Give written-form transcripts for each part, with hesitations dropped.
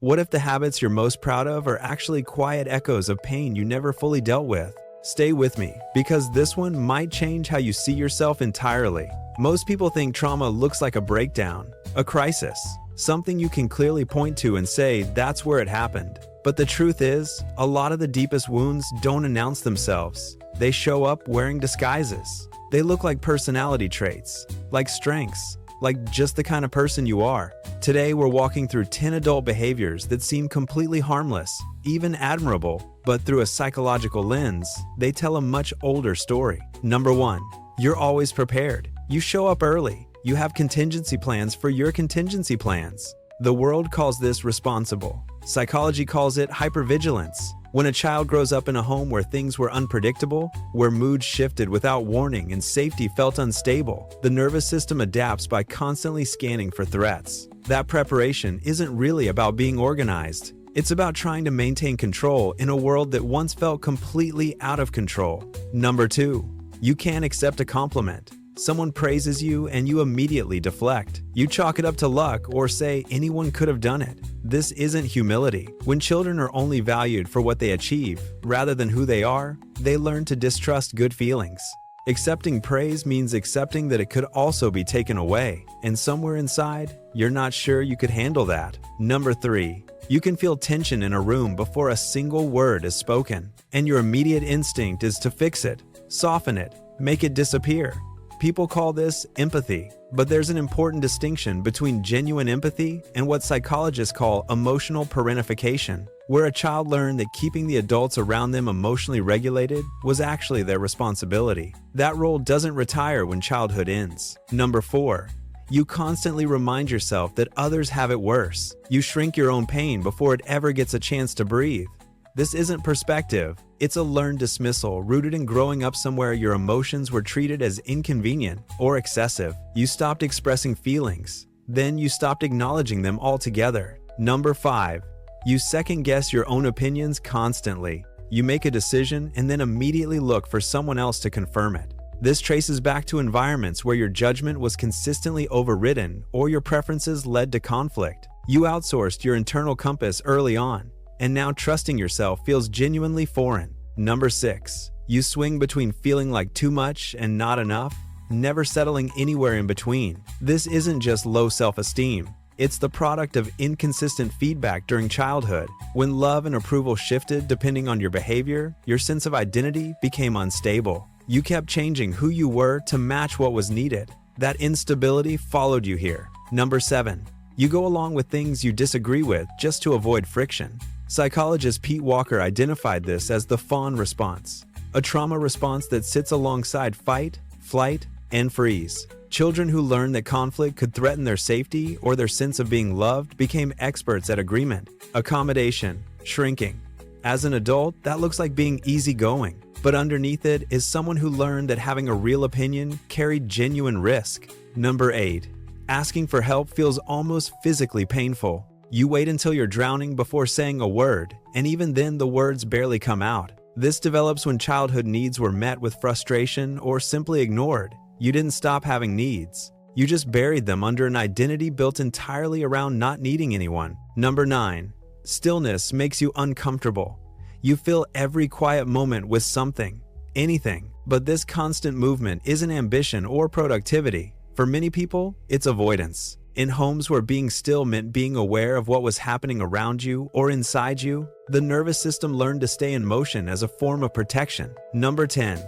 What if the habits you're most proud of are actually quiet echoes of pain you never fully dealt with? Stay with me, because this one might change how you see yourself entirely. Most people think trauma looks like a breakdown, a crisis, something you can clearly point to and say, that's where it happened. But the truth is, a lot of the deepest wounds don't announce themselves. They show up wearing disguises. They look like personality traits, like strengths, like just the kind of person you are. Today, we're walking through 10 adult behaviors that seem completely harmless, even admirable, but through a psychological lens, they tell a much older story. Number 1. You're always prepared. You show up early. You have contingency plans for your contingency plans. The world calls this responsible. Psychology calls it hypervigilance. When a child grows up in a home where things were unpredictable, where moods shifted without warning and safety felt unstable, the nervous system adapts by constantly scanning for threats. That preparation isn't really about being organized. It's about trying to maintain control in a world that once felt completely out of control. Number 2. You can't accept a compliment. Someone praises you and you immediately deflect. You chalk it up to luck or say anyone could have done it. This isn't humility. When children are only valued for what they achieve, rather than who they are, they learn to distrust good feelings. Accepting praise means accepting that it could also be taken away, and somewhere inside, you're not sure you could handle that. Number 3. You can feel tension in a room before a single word is spoken, and your immediate instinct is to fix it, soften it, make it disappear. People call this empathy, but there's an important distinction between genuine empathy and what psychologists call emotional parentification, where a child learned that keeping the adults around them emotionally regulated was actually their responsibility. That role doesn't retire when childhood ends. Number 4. You constantly remind yourself that others have it worse. You shrink your own pain before it ever gets a chance to breathe. This isn't perspective, it's a learned dismissal rooted in growing up somewhere your emotions were treated as inconvenient or excessive. You stopped expressing feelings, then you stopped acknowledging them altogether. Number 5. You second-guess your own opinions constantly. You make a decision and then immediately look for someone else to confirm it. This traces back to environments where your judgment was consistently overridden or your preferences led to conflict. You outsourced your internal compass early on, and now trusting yourself feels genuinely foreign. Number 6. You swing between feeling like too much and not enough, never settling anywhere in between. This isn't just low self-esteem. It's the product of inconsistent feedback during childhood. When love and approval shifted depending on your behavior, your sense of identity became unstable. You kept changing who you were to match what was needed. That instability followed you here. Number 7. You go along with things you disagree with just to avoid friction. Psychologist Pete Walker identified this as the fawn response, a trauma response that sits alongside fight, flight, and freeze. Children who learned that conflict could threaten their safety or their sense of being loved became experts at agreement, accommodation, shrinking. As an adult, that looks like being easygoing, but underneath it is someone who learned that having a real opinion carried genuine risk. Number 8. Asking for help feels almost physically painful. You wait until you're drowning before saying a word, and even then the words barely come out. This develops when childhood needs were met with frustration or simply ignored. You didn't stop having needs. You just buried them under an identity built entirely around not needing anyone. Number 9. Stillness makes you uncomfortable. You fill every quiet moment with something, anything. But this constant movement isn't ambition or productivity. For many people, it's avoidance. In homes where being still meant being aware of what was happening around you or inside you, the nervous system learned to stay in motion as a form of protection. Number 10.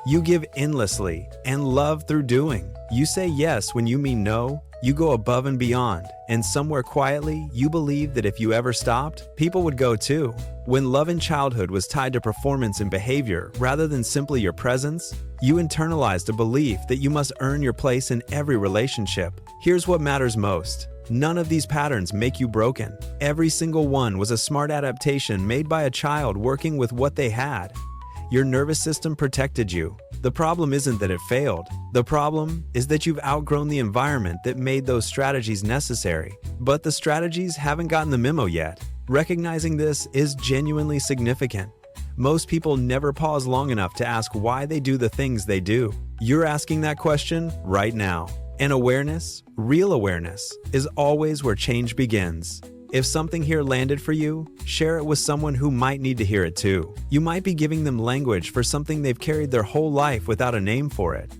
You give endlessly and love through doing. You say yes when you mean no. You go above and beyond, and somewhere quietly, you believe that if you ever stopped, people would go too. When love in childhood was tied to performance and behavior rather than simply your presence, you internalized a belief that you must earn your place in every relationship. Here's what matters most. None of these patterns make you broken. Every single one was a smart adaptation made by a child working with what they had. Your nervous system protected you. The problem isn't that it failed. The problem is that you've outgrown the environment that made those strategies necessary. But the strategies haven't gotten the memo yet. Recognizing this is genuinely significant. Most people never pause long enough to ask why they do the things they do. You're asking that question right now. And awareness, real awareness, is always where change begins. If something here landed for you, share it with someone who might need to hear it too. You might be giving them language for something they've carried their whole life without a name for it.